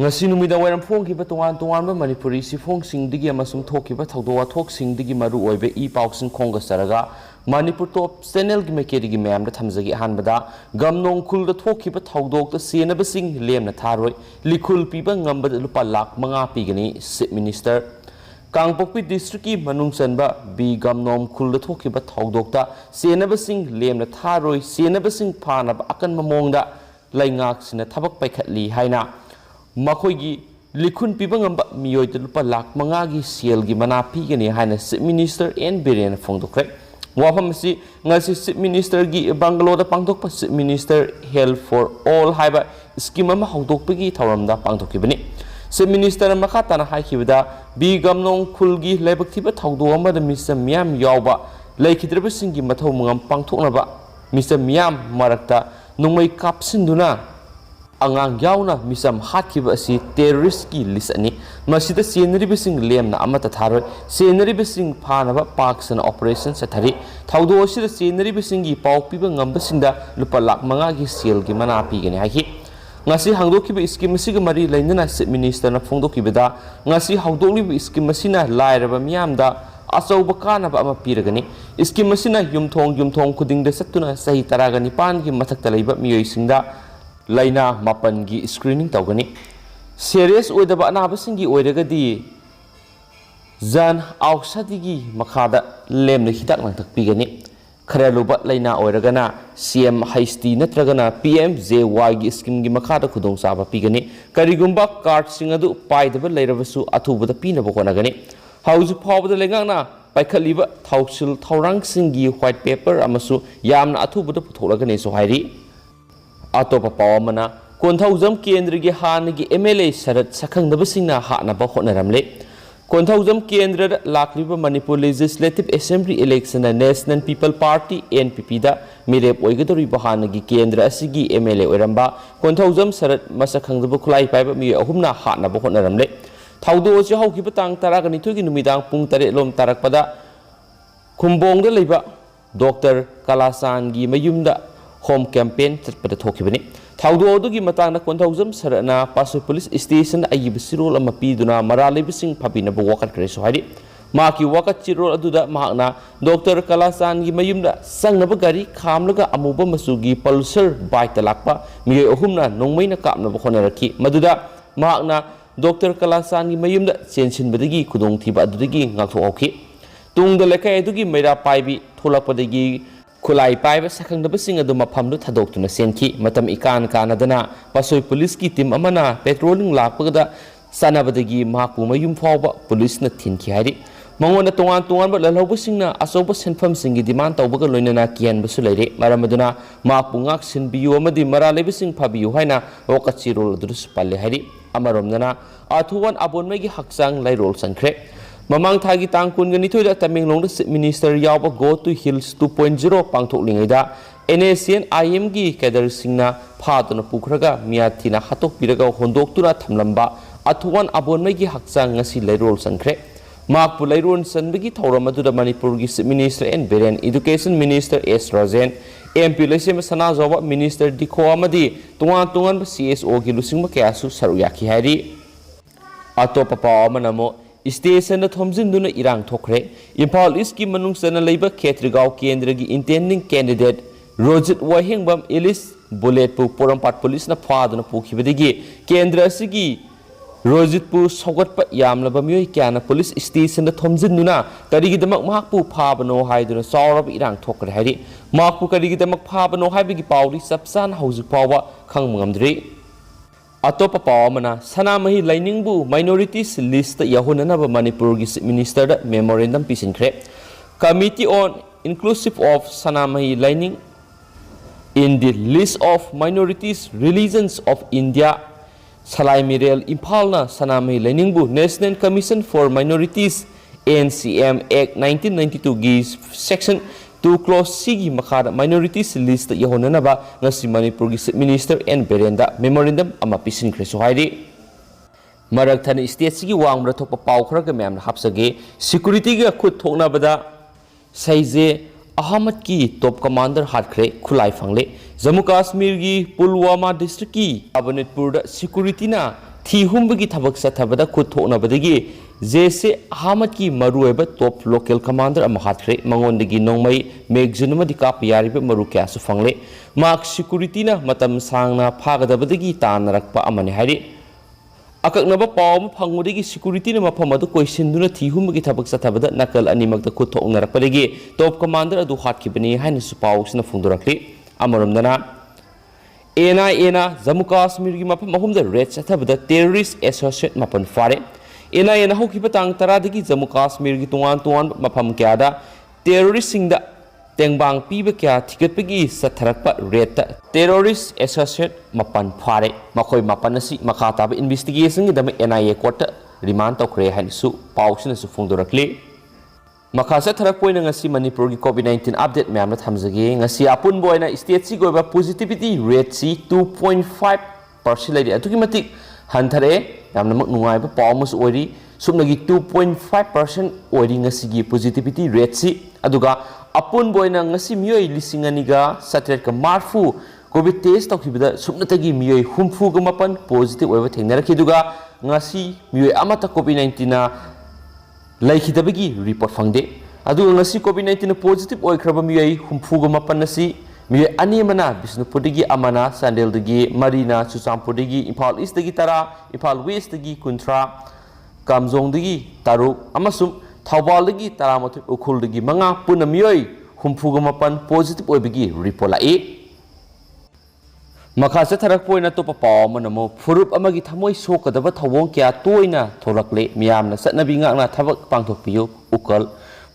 ngasi numida wairam phongkiba tongan Manipuri sifongsingi amasung thokiba thawdo wathoksingi maru oibe I pausing khonga saraga Manipur top channel gi mekeri gi mem da thamjagi hanbada gamnong khul da thokiba thawdok ta senabasing lemna tharoi likhul piba ngambada lupa lakh manga pigani Chief Minister Kangpokpi district ki manung chanba bi gamnom khul da thokiba thawdok ta senabasing lemna tharoi senabasing phanab akan mamongda laingak sina thabak paikhatli haina Makoigi Likun Pibangamba Mio Lupa Lak Mangagi Seal Gimanapi Gani Hana Chief Minister and Birian Fongdokre. Wapamasi Nasi Chief Minister Gi Bangalore Pangtok Chief Minister Health for All Haiba Skimama Hongdokpigi Tauramda Pangtokibani. Chief Minister Makatana Haikibida B Gamnong Kulgi Lebaktiba Tauduama the Mr. Miam Yauba Lakitrabasingi Matomangam Pangtoknaba Mr. Miam Marakta Numai Kapsinduna Angang yauna misam hatkiba asi terrorist ki list ani masida scenery bising lem na amata tharoi scenery bising phanaba parks and operations sathari thawdo asida scenery bising gi pau piba ngambasingda lupa lakh manga gi seal gi mana pi gani haki ngasi hangdokiba scheme asiga mari lainana Chief Minister na phongdokibada ngasi hawdokliba scheme asina lairaba miyamda achauba kanaba ama piragani scheme asina yumthong khudingda satuna sahi taragani pan gi mathakta leiba miyoisingda Laina mapan gi screening tawgani serious oidaba anabasingi oiragadi zan ausadi makhada lemna hidak nangtak pigani kharaluba laina oiragana CM Haisty natragana PMJY gi scheme gi makhada khudong saba pigani karigumba card singadu paidaba leirabasu athubada pinaba konagani hauju phawbada lengana paikhaliba thausil thaurang singi white paper amasu yamna athubada putholagani so hairi Atopa Pawamana, Kontauzam Kendri Hanigi MLA Sarat Sakangabasina Hanaba Honaramle, Kontauzam Kendra Lakliba Manipur Legislative Assembly Election and National People Party NPP da Mirep Oigadori Bahanagi Kendra Asigi MLA Oramba, Kontauzam Sarat Masakangabukulai Pipe Mi Humna Hanaba Honaramle, Taudo Hokipatang Taraganitugi Numidang Pungtare Lom Tarakpada, Kumbong the Liba, Dr. Kalasangi Mayumda. Home campaign pada thokibani thawdo odugi matangna konthawjam sarana pasu police station ayibsirol ama piduna marale bising phabina bo wakat kreso hari maki wakat chirol aduda mahakna Dr. Kalasan gi mayumda sangnaba gari khamlaga amuba masugi pulsar bike talakpa mi ohumna nongmaina kapna bo khonaraki maduda mahakna Dr. Kalasan gi mayumda chensin badagi kudong thiba adudagi ngakthokhi tungda lekai adugi meira paibi tholakpadagi Kulai Pai Sakangabasing Aduma Pamdu Tadok to Nasenki, Matam Ikan Kanadana, Pasoi Police Team Amana, Petrolling Lapagada, Sanabadagi, Makuma Yum Fawba, Police Natinki Hari. Mangona Tuan but Lalobasina, Asoba Senfam Singi demand Tobaga Lunana Kian Basulere, Maramaduna, Makungak Sin Biomadi, Maralebising Pabiu Haina, Okachiro Drus Palehari, Amaromnana, Atuan Abonmegi Haksang, Lairol Sankre. Mamang thagi tangkun ganito da Tamenglong Chief Minister Yauba Go to Hills 2.0 pangthok lingaida NACN IM gi kadar singna phatuna pukhraga miyathina hatok piraga hondok tura thamlamba athuan abonmai gi hakchang ngasi lairol sankre makpu lairon sanbigi thauram aduda Manipur gi Chief Minister and Birian Education Minister S Rajen MP Lesem Sana Jawa Minister Dikho amadi tungan CSO gi lusingma kyasu saruyaki hari atopa pawamanamo Station Thomzinduna Irang Thokre, Impal East Ki Manung Sana Labor Ketrigao Kendragi intending candidate Rojit Wahingbam Elis Bulletpu Porampat Police na Padana Pukibadigi, Kendra Sigi Rojitpu Sogatpa Yamlabamui Kana Police Station Thomzinduna, Karigidamak Makpu Pabano Hydra Saurab Irang Thokre Hari, Makpu Karigidamak Pabano Habigi Pauli Sapsan House Power Kangmandri. Atopa Pawamana, Sanamahi Lainingbu Minorities List Yahunanaba Manipur Chief Minister Memorandum Pisinkre. Committee on Inclusive of Sanamahi Laining in the List of Minorities Religions of India. Salai Mirel Impalna Sanamahi Lainingbu National Commission for Minorities NCM Act 1992 gives Section 2 Clause C Makada Minorities List Yahonanaba Nasi Manipur Chief Minister and Berenda Memorandum Amapisin Kresohaidi Maraktani State Sigi Wang Ratop Paukraga Mam Hapsage Security Kut Toknabada Saize Ahmad Ki Top Commander Hadkre Kulai Fangle Jammu Kashmir की Pulwama district की अबनितपुर सिक्योरिटीना थी हुंबगी थबक सथबदा खुद थोनबदगी जेसे अहमद की मरुएब top local commander हाथ्रे मंगोंदगी नोंमई magazine काप यारिब मरु क्यासु फंगले mark सिक्योरिटीना मतम सांगना फागदबदगी तानरक्प अमने हारि अकक्नब पाव फंगुदगी सिक्योरिटीना मफम अदु कोइसिनदुना थी हुंबगी थबक सथबदा नकल अनिमकदा खुद थोनरक्पदगी टॉप कमांडर अदु हाथखिबनी हाइनसु पावसिना फुंदुरक्ली अमरमदना एनआईएना जम्मू कश्मीर की मफम अहुमद रेड चथबद टेररिस्ट एसोसिएट मपन फारे एनआईएना होखिब तांग तरादगी जम्मू कश्मीर की तोंगान मफम क्यादा टेररिस्ट सिंगदा तेंबांग पीब क्या थिगतपगी सथरप रेड टेररिस्ट एसोसिएट मपन फारे मखोय मपन असि मखा ताब इन्वेस्टिगेशन की दम एनआईए कोर्ट रिमांड तौखरे हाइनसु पाउसिनसु फोंदोरक्ली मखासा थरकपोइना ngasi मणिपुर की कोविड-19 अपडेट मैम थमजगे ngasi अपुन बोइना स्टेट सी गोबा पॉजिटिविटी रेट सी 2.5% लेदि अतुकी मतिक हंथरे यामना मक नुंगाइबा पावमस ओइरी सुमनगी 2.5% ओइरी ngasi की पॉजिटिविटी रेट सी अदुगा अपुन बोइना ngasi मियोय लिसिंगनिगा सतरेट का मारफु कोविड टेस्ट तौखिबदा सुमनतगी मियोय हुमफु ग मपन पॉजिटिव ओइबा थेंगनरखिदुगा ngasi मियोय अमता कोविड-19 ना लाइखिदबगी रिपोर्ट फंगदे अदुगा ngasi कोविड-19 पॉजिटिव ओइख्रबा मियोय हुमफुग मपन असि मियोय अनिमना बिष्णुपुरदगी अमना सांडेलदगी मरीना चुचामपुरदगी इम्फाल ईस्टदगी तरा इम्फाल वेस्टदगी कुंथ्रा कामजोंदगी तारुक अमसुम थौबालदगी तरामथु उखुलदगी मंगा पुन मियोय हुमफुग मपन पॉजिटिव ओइबगी रिपोर्ट लाई मखासे थरकपोइना तोप पाव मनमो फुरुप अमगी थमोय सोकदब थवों क्या तोइना थोलकले मियामना सतनबी ngakna थबक पांगथोकपियो उकल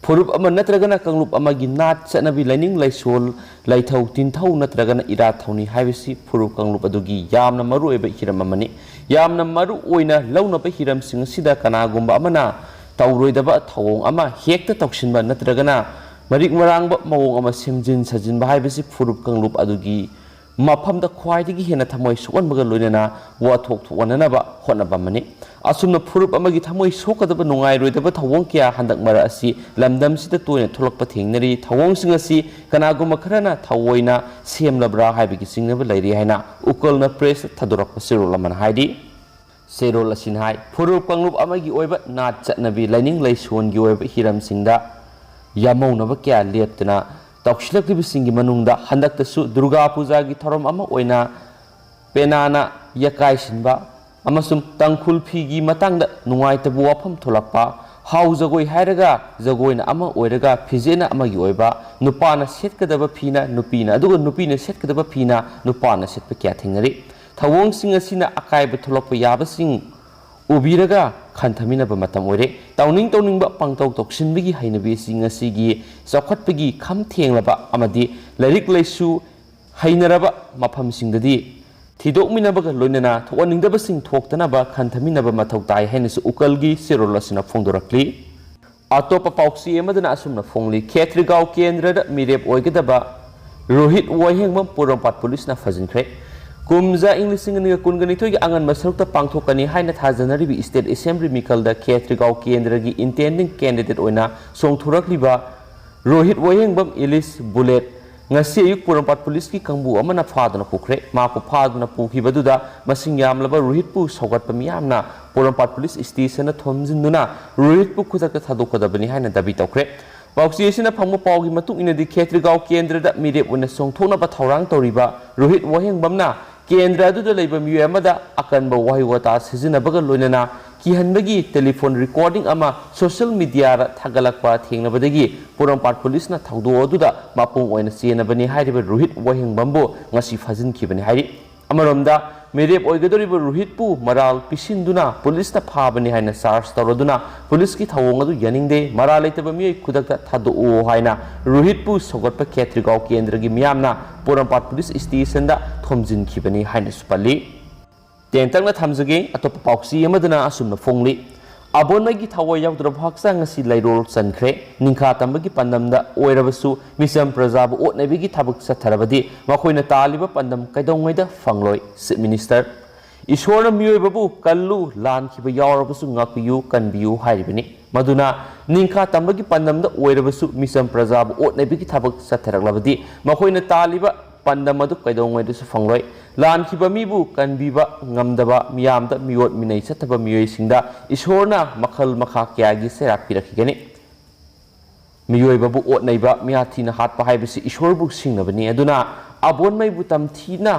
फुरुप अम नत्रगना कंगलुप अमगी नाट सतनबी लाइनिंग लाइसोल लाइथौ तिनथौ नत्रगना इरा थौनी हाइबसी फुरुप कंगलुप अदुगी यामना मरु एबे हिरम अमनी यामना मरु ओइना लौनबे हिरम सिंग सिदा कनागुंबा अमना तौरोइदब थवों अमा हेक्ता तौसिनबा नत्रगना मरिक मरांगबा मवों अमा सेमजिन सजिनबा हाइबसी फुरुप कंगलुप अदुगी मफमद ख्वाइदगी हेना थमोय सोनबग लोइना वाथोक थोननबा होनबमनी असुमना फुरुप अमगी थमोय सोकदब नुंगाइ रोइदब थवों क्या हंदक मरा असि लमदम सिदा तोयना थोलकप थेंगनरी थवों सिंग असि कनागुम खरना थवोइना सेमलब्रा हाइबगी सिंगनब लैरि हाइना उकलना प्रेस थदुरक सिरोल अमन हाइदि सेरोल असिन हाइ फुरुप कंगलुप अमगी ओइबा नाट चटनबी लाइनिंग लाइसोनगी ओइबा हिरम सिंगदा यामौनब क्या लेपतना तौशिलक्लिबिसिंगी मनुंगदा हंदक्तसु दुर्गा पूजा की थरम अमा ओइना पेनाना यकाइसिनबा अमसुम तंखुल फीगी मतंगदा नुंगाइतबु वाफम थोलकपा हाउ जगोय हायरगा जगोयना अमा ओइरगा फिजेना अमगी ओइबा नुपाना सेटकदबा फीना नुपीना अदुगा नुपीना सेटकदबा फीना नुपाना सेटप क्या थेंगरी थवोंग सिंग असिना अकाइब थोलकप याबसिंग उबीरगा खंथमिनब मतम ओरे तौनिंग तौनिंगबा पांगतौ तौसिनबगी हाइनबी सिंग असिगी चौखटपगी खम थेंगलबा अमदी लाइरिक लाइसु हाइनरबा मफम सिंगददी थिदोकमिनबगा लोइनना थोनिंगदबसिंग थोक्तनबा खंथमिनब मथौ ताइ हाइनसु उकलगी सिरोलसना फोंदोरक्ली अतोप पाउक्सी एमदना असुमना फोंगली खेत्रिगांव केंद्रदा मिरेप ओइगदबा रोहित वोहेंगम पोरमपाट पुलिसना फजिनख्रे कुमजा इंग्लिसिंग कुनगनिथोय की आंगन मसरुक पांथोकनी हाइना थाजनरिबी स्टेट असेंबली मिकलदा खेत्रिगांव केंद्र की इंटेंडिंग कैंडिडेट ओइना सोंथुरक्लिबा रोहित वोहेंगबम इलिस bullet ngasi ayuk porampart police की कंबू अमना फादना पुखरे माको फादना पुखिबदुदा मसिंग यामलबा रोहित पु सौगत पमियामना पोराम्पाट पुलिस स्टेशन थोमजिनुना रोहित पु खुदक थादोकदबनी हाइना दाबी तौखरे पाउक्सीसिना फंगमो पाउगी मतुक इनदी खेत्रिगांव केंद्रदा मिरेप ओइना सोंथोकनबा थौरांग तौरिबा रोहित वोहेंगबमना केंद्र अदुदा लैबा मियोय अमदा अकनबा वाहि वता सिजिनबगा लोइनना किहनबगी टेलीफोन रिकॉर्डिंग अमा सोशल मीडिया थागलकपा थेंगनबदगी पोराम्पाट पुलिसना थौदो अदुदा मापुंग ओइना चेनबनी हाइरिबा रोहित वोहेंगबमबो ngasi फाजिनखिबनी हाइरि अमरोमदा मेरेप ओइगदोरिबा रोहित पु मराल पिसिनदुना पुलिसना फाबनी हाइना चार्ज तौरदुना पुलिस की थौंग अदु यनिंगदे मराल लेतबा मियोय खुदकता थादो हाइना रोहित पु सौगतपा खेत्रिगांव केंद्र की मियामना पोराम्पाट पुलिस स्टेशनदा थोमजिनखिबनी हाइना सुपल्ली तेंतंगना थमजगे अतोप पाउक्सी अमदना असुमना फोंगली अबोनगी थवय यावद्रब हक्सांग असि लाइरोल चनख्रे निंखा तंबगी पंदमदा ओइरबसु मिसम प्रजाब ओटनबिगी थबक सथरबदी मखोइना तालिबा पंदम कैदोंगैदा फंगलोय chief minister Ishwar मियोयबबु Kallu लानखिबा यावरबसु ngakpiyu kanbiyu हाइरिबनी मदुना निंखा तंबगी पंदमदा ओइरबसु मिसम प्रजाब ओटनबिगी थबक सथरगलबदी मखोइना तालिबा pandam adu kaidongwai desu fangloi lan khiba mibu kanbiba ngamdaba miyamda miot minai chataba miyoi singda ishorna makhal makha kya gi serak pirakhigani miyoi babu otnaiba miyathina hatpa haibasi ishorbu singnabani aduna abon mai bu tamthina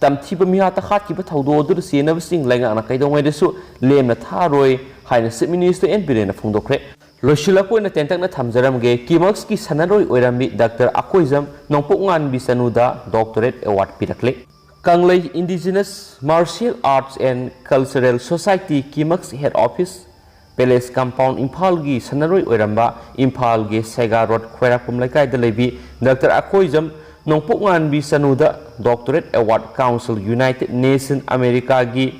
tamthiba miyata khatkiba thaudo dur senab sing lainga na kaidongwai desu lemna tharoi haina se minister en birena phungdokre loshilakoi tentak na thamjaramge kimax ki sanaroi oirami Dr. Akoizam nongpokngan bisanuda doctorate award pirakle Kanglei Indigenous Martial Arts and Cultural Society kimax head office Palace Compound Imphal gi sanaroi oiramba Imphal ge Sega Road Khoirakum laikai da lebi Dr. Akoizam nongpokngan bisanuda doctorate award Council United Nations America gi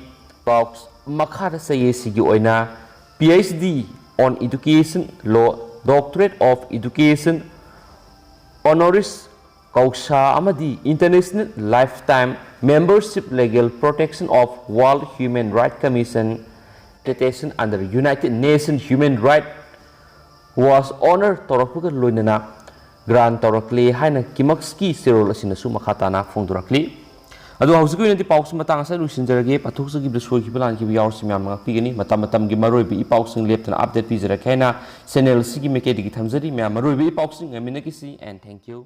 box makhara sayesi gi oina PhD on Education Law, Doctorate of Education, Honoris Causa Amadi, International Lifetime Membership Legal Protection of World Human Rights Commission, Citation under United Nations Human Rights was honored Torakuga Lunana, Grand Torakli, Haina Kimakski, Cyril Asinasu Makatana, Fundurakli. Adu hausuku ini paus matang sa lusin jarage patuk sa gibla suai kibalan kibi yaur simyam mga pigani matam gi maroi bi paus sing lep tan update pi jara kaina channel sigi meke digi thamjari mya maroi bi paus sing ngamina kisi and thank you.